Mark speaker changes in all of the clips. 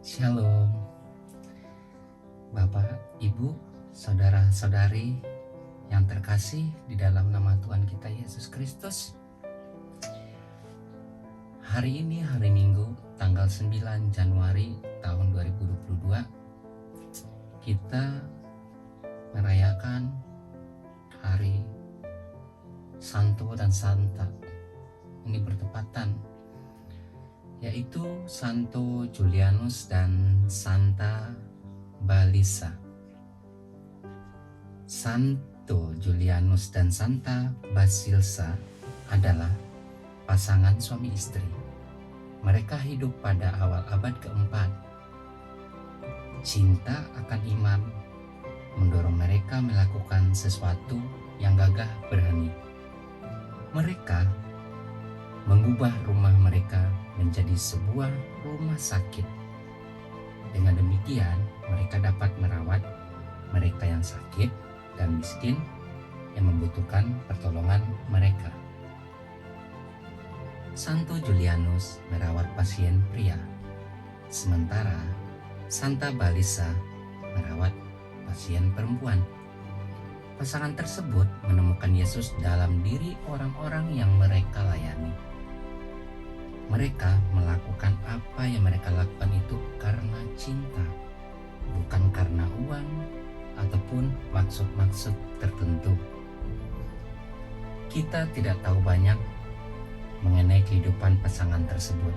Speaker 1: Shalom, Bapak, Ibu, Saudara-saudari yang terkasih di dalam nama Tuhan kita Yesus Kristus. Hari ini hari Minggu tanggal 9 Januari tahun 2022, kita merayakan hari Santo dan Santa. Ini bertepatan, yaitu Santo Julianus dan Santa Balisa. Santo Julianus dan Santa Basilsa adalah pasangan suami istri. Mereka hidup pada awal abad keempat. Cinta akan iman mendorong mereka melakukan sesuatu yang gagah berani. Mereka mengubah rumah mereka menjadi sebuah rumah sakit. Dengan demikian, mereka dapat merawat mereka yang sakit dan miskin yang membutuhkan pertolongan mereka. Santo Julianus merawat pasien pria, sementara Santa Balisa merawat pasien perempuan. Pasangan tersebut menemukan Yesus dalam diri orang-orang yang mereka layani. Mereka melakukan apa yang mereka lakukan itu karena cinta, bukan karena uang ataupun maksud-maksud tertentu. Kita tidak tahu banyak mengenai kehidupan pasangan tersebut.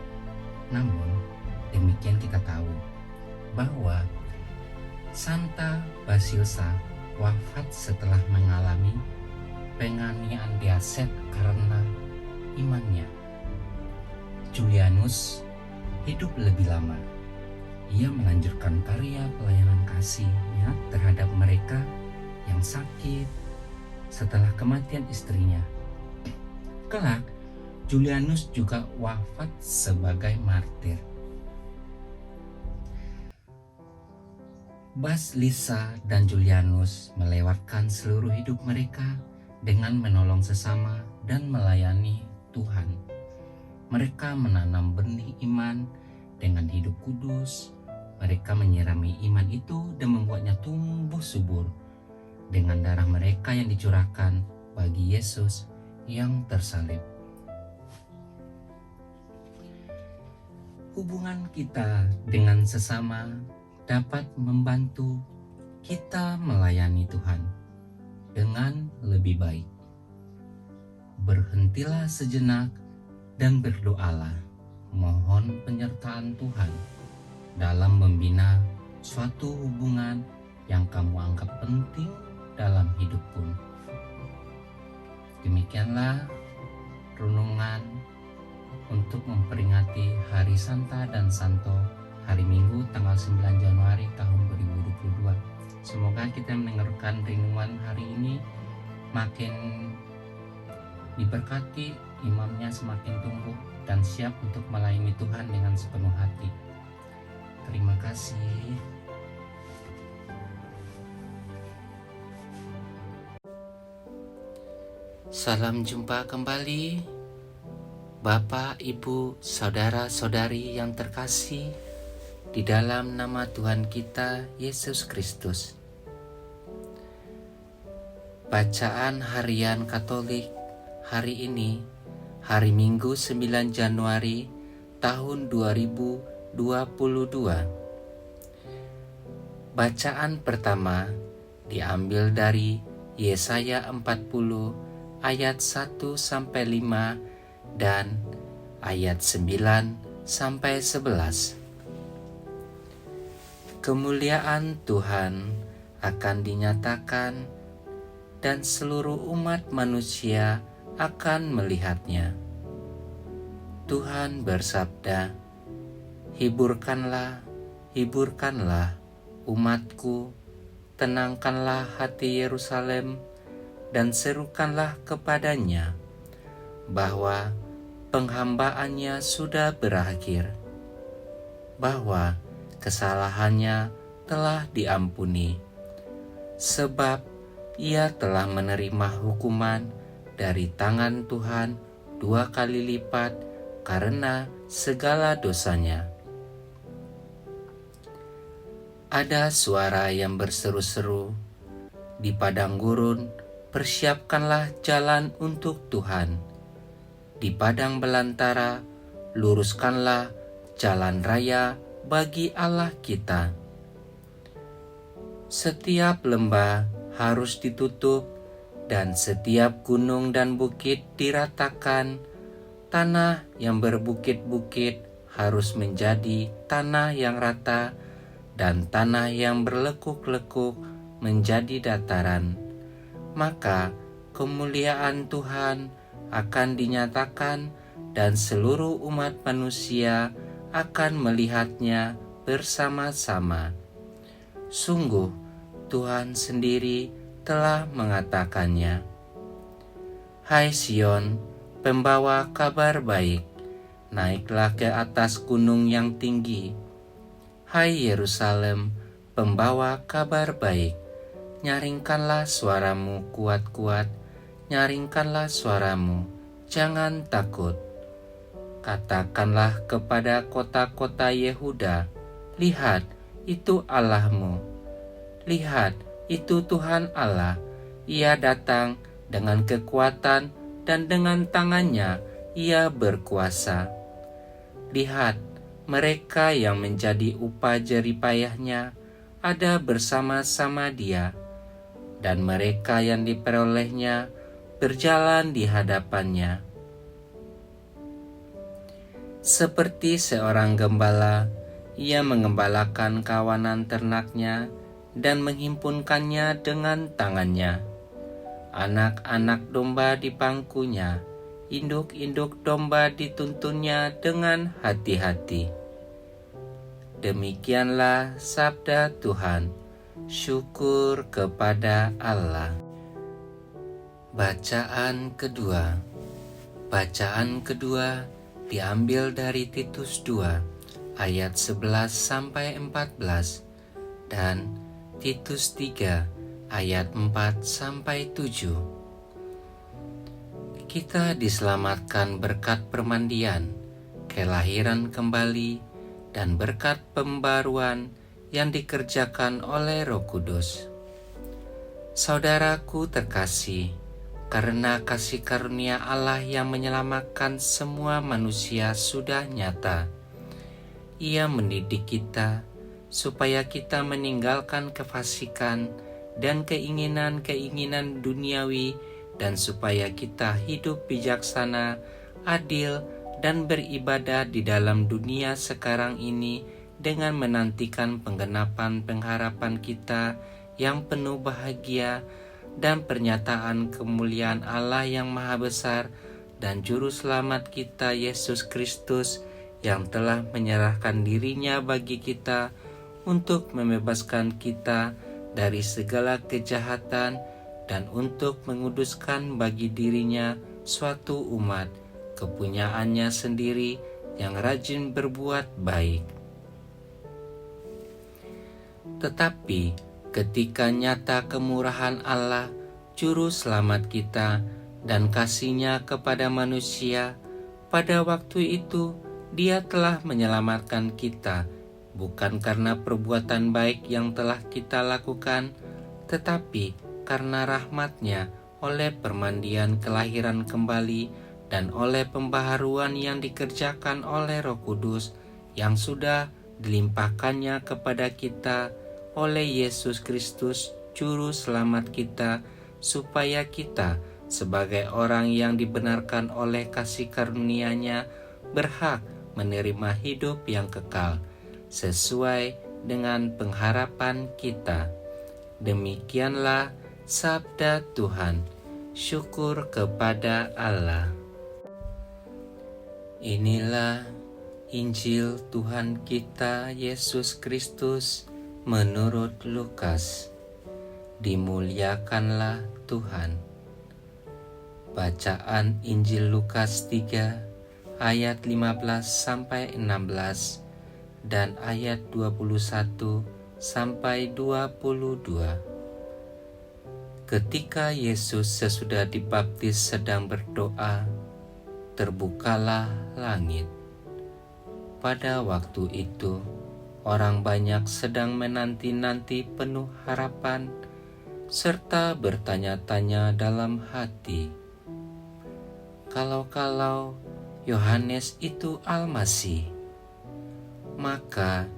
Speaker 1: Namun, demikian kita tahu bahwa Santa Basilsa wafat setelah mengalami penganiayaan diaset karena imannya. Julianus hidup lebih lama. Ia melanjutkan karya pelayanan kasihnya terhadap mereka yang sakit setelah kematian istrinya. Kelak, Julianus juga wafat sebagai martir. Basilisa dan Julianus melewatkan seluruh hidup mereka dengan menolong sesama dan melayani Tuhan. Mereka menanam benih iman dengan hidup kudus. Mereka menyirami iman itu dan membuatnya tumbuh subur dengan darah mereka yang dicurahkan bagi Yesus yang tersalib. Hubungan kita dengan sesama dapat membantu kita melayani Tuhan dengan lebih baik. Berhentilah sejenak dan berdoalah, mohon penyertaan Tuhan dalam membina suatu hubungan yang kamu anggap penting dalam hidupmu. Demikianlah renungan untuk memperingati Hari Santa dan Santo hari Minggu tanggal 9 Januari tahun 2022. Semoga kita mendengarkan renungan hari ini makin diberkati, imannya semakin tumbuh dan siap untuk melayani Tuhan dengan sepenuh hati. Terima kasih. Salam jumpa kembali, Bapak, Ibu, Saudara-saudari yang terkasih di dalam nama Tuhan kita Yesus Kristus. Bacaan harian Katolik hari ini, hari Minggu 9 Januari tahun 2022. Bacaan pertama diambil dari Yesaya 40 ayat 1-5 dan ayat 9-11. Kemuliaan Tuhan akan dinyatakan dan seluruh umat manusia akan melihatnya. Tuhan bersabda, "Hiburkanlah, hiburkanlah umatku, tenangkanlah hati Yerusalem dan serukanlah kepadanya, bahwa penghambaannya sudah berakhir, bahwa kesalahannya telah diampuni, sebab ia telah menerima hukuman dari tangan Tuhan 2 kali lipat karena segala dosanya. Ada suara yang berseru-seru, "Di padang gurun, persiapkanlah jalan untuk Tuhan. Di padang belantara, luruskanlah jalan raya bagi Allah kita." Setiap lembah harus ditutup dan setiap gunung dan bukit diratakan. Tanah yang berbukit-bukit harus menjadi tanah yang rata dan tanah yang berlekuk-lekuk menjadi dataran. Maka kemuliaan Tuhan akan dinyatakan dan seluruh umat manusia akan melihatnya bersama-sama. Sungguh Tuhan sendiri telah mengatakannya. Hai Sion, pembawa kabar baik, naiklah ke atas gunung yang tinggi. Hai Yerusalem, pembawa kabar baik, nyaringkanlah suaramu kuat-kuat, nyaringkanlah suaramu, jangan takut. Katakanlah kepada kota-kota Yehuda, lihat, itu Allahmu. Lihat, itu Tuhan Allah, Ia datang dengan kekuatan dan dengan tangannya Ia berkuasa. Lihat, mereka yang menjadi upah jeripayahnya ada bersama-sama Dia, dan mereka yang diperolehnya berjalan di hadapannya. Seperti seorang gembala, Ia mengembalakan kawanan ternaknya dan menghimpunkannya dengan tangannya. Anak-anak domba di pangkunya, induk-induk domba dituntunnya dengan hati-hati. Demikianlah sabda Tuhan. Syukur kepada Allah. Bacaan kedua. Bacaan kedua diambil dari Titus 2 ayat 11-14 dan Titus 3 ayat 4-7. Kita diselamatkan berkat permandian, kelahiran kembali, dan berkat pembaruan yang dikerjakan oleh Roh Kudus. Saudaraku terkasih, karena kasih karunia Allah yang menyelamatkan semua manusia sudah nyata, Ia mendidik kita supaya kita meninggalkan kefasikan dan keinginan-keinginan duniawi, dan supaya kita hidup bijaksana, adil, dan beribadah di dalam dunia sekarang ini dengan menantikan penggenapan pengharapan kita yang penuh bahagia dan pernyataan kemuliaan Allah yang Maha Besar dan Juru Selamat kita Yesus Kristus yang telah menyerahkan dirinya bagi kita untuk membebaskan kita dari segala kejahatan dan untuk menguduskan bagi dirinya suatu umat kepunyaannya sendiri yang rajin berbuat baik. Tetapi ketika nyata kemurahan Allah, Juru Selamat kita, dan kasih-Nya kepada manusia, pada waktu itu Dia telah menyelamatkan kita, bukan karena perbuatan baik yang telah kita lakukan, tetapi karena rahmat-Nya oleh permandian kelahiran kembali dan oleh pembaharuan yang dikerjakan oleh Roh Kudus yang sudah dilimpahkannya kepada kita oleh Yesus Kristus, Juru Selamat kita, supaya kita sebagai orang yang dibenarkan oleh kasih karunia-Nya berhak menerima hidup yang kekal sesuai dengan pengharapan kita. Demikianlah sabda Tuhan. Syukur kepada Allah. Inilah Injil Tuhan kita Yesus Kristus menurut Lukas. Dimuliakanlah Tuhan. Bacaan Injil Lukas 3 ayat 15 sampai 16 dan ayat 21 sampai 22. Ketika Yesus sesudah dibaptis sedang berdoa, terbukalah langit. Pada waktu itu, orang banyak sedang menanti-nanti penuh harapan serta bertanya-tanya dalam hati, kalau-kalau Yohanes itu Al-Masih. Maka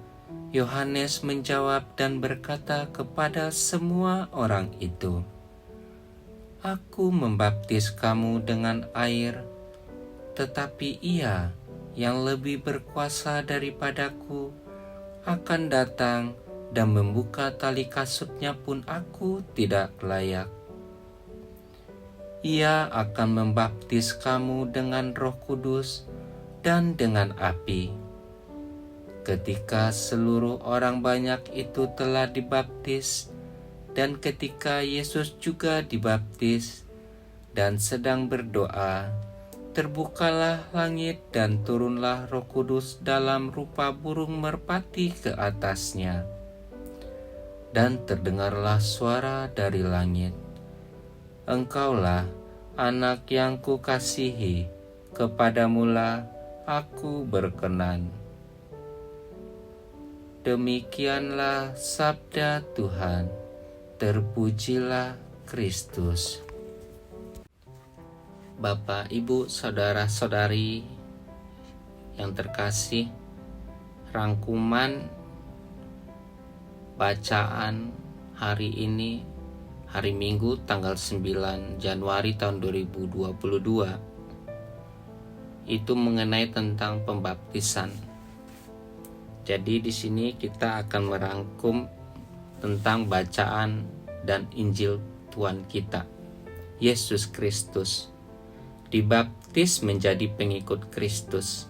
Speaker 1: Yohanes menjawab dan berkata kepada semua orang itu, "Aku membaptis kamu dengan air, tetapi Ia yang lebih berkuasa daripadaku akan datang, dan membuka tali kasutnya pun aku tidak layak. Ia akan membaptis kamu dengan Roh Kudus dan dengan api." Ketika seluruh orang banyak itu telah dibaptis, dan ketika Yesus juga dibaptis dan sedang berdoa, terbukalah langit dan turunlah Roh Kudus dalam rupa burung merpati ke atasnya. Dan terdengarlah suara dari langit, "Engkaulah Anak yang kukasihi, kepadamulah aku berkenan." Demikianlah sabda Tuhan. Terpujilah Kristus. Bapak, Ibu, saudara-saudari yang terkasih, rangkuman bacaan hari ini, hari Minggu tanggal 9 Januari tahun 2022, itu mengenai tentang pembaptisan. Jadi di sini kita akan merangkum tentang bacaan dan Injil Tuhan kita, Yesus Kristus, dibaptis menjadi pengikut Kristus.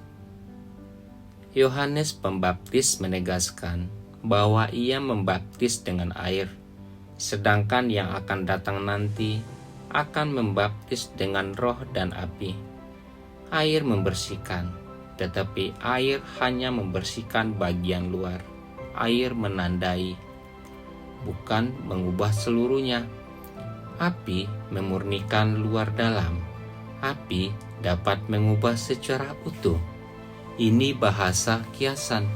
Speaker 1: Yohanes Pembaptis menegaskan bahwa ia membaptis dengan air, sedangkan yang akan datang nanti akan membaptis dengan Roh dan api. Air membersihkan, tetapi air hanya membersihkan bagian luar. Air menandai, bukan mengubah seluruhnya. Api memurnikan luar dalam. Api dapat mengubah secara utuh. Ini bahasa kiasan.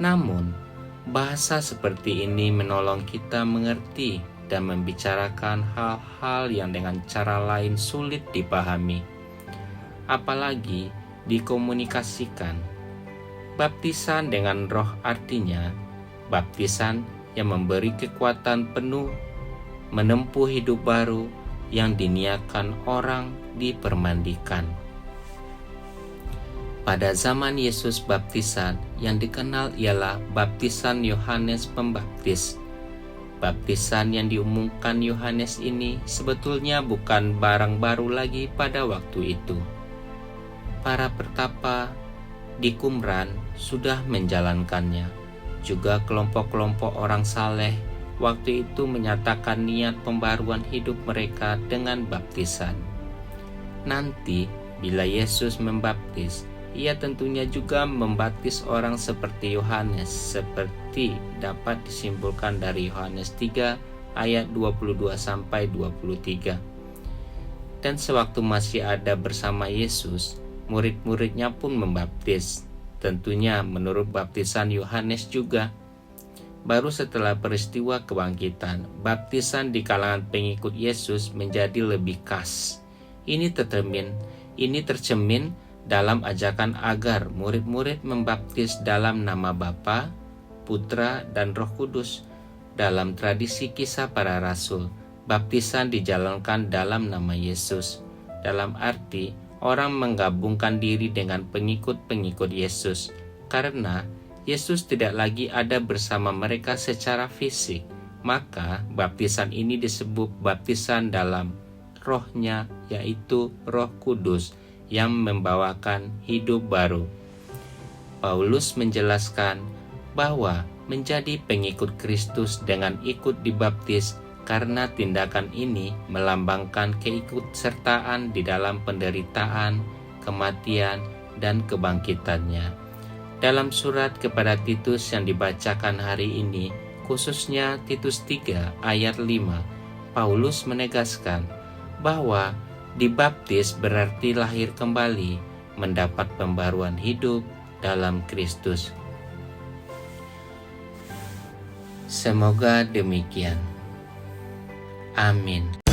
Speaker 1: Namun, bahasa seperti ini menolong kita mengerti dan membicarakan hal-hal yang dengan cara lain sulit dipahami, apalagi dikomunikasikan. Baptisan dengan Roh artinya baptisan yang memberi kekuatan penuh menempuh hidup baru yang diniatkan orang dipermandikan. Pada zaman Yesus baptisan yang dikenal ialah baptisan Yohanes Pembaptis. Baptisan yang diumumkan Yohanes ini sebetulnya bukan barang baru lagi pada waktu itu. Para pertapa di Qumran sudah menjalankannya. Juga kelompok-kelompok orang saleh waktu itu menyatakan niat pembaruan hidup mereka dengan baptisan. Nanti bila Yesus membaptis, ia tentunya juga membaptis orang seperti Yohanes, seperti dapat disimpulkan dari Yohanes 3 ayat 22 sampai 23. Dan sewaktu masih ada bersama Yesus, murid-muridnya pun membaptis, tentunya menurut baptisan Yohanes juga. Baru setelah peristiwa kebangkitan, baptisan di kalangan pengikut Yesus menjadi lebih khas. Ini tercermin dalam ajakan agar murid-murid membaptis dalam nama Bapa, Putra, dan Roh Kudus. Dalam tradisi Kisah Para Rasul, baptisan dijalankan dalam nama Yesus, dalam arti orang menggabungkan diri dengan pengikut-pengikut Yesus, karena Yesus tidak lagi ada bersama mereka secara fisik. Maka baptisan ini disebut baptisan dalam Roh-Nya, yaitu Roh Kudus yang membawakan hidup baru. Paulus menjelaskan bahwa menjadi pengikut Kristus dengan ikut dibaptis
Speaker 2: karena tindakan ini melambangkan keikutsertaan di dalam penderitaan, kematian, dan kebangkitannya. Dalam surat kepada Titus yang dibacakan hari ini, khususnya Titus 3 ayat 5, Paulus menegaskan bahwa dibaptis berarti lahir kembali, mendapat pembaruan hidup dalam Kristus. Semoga demikian. Amin.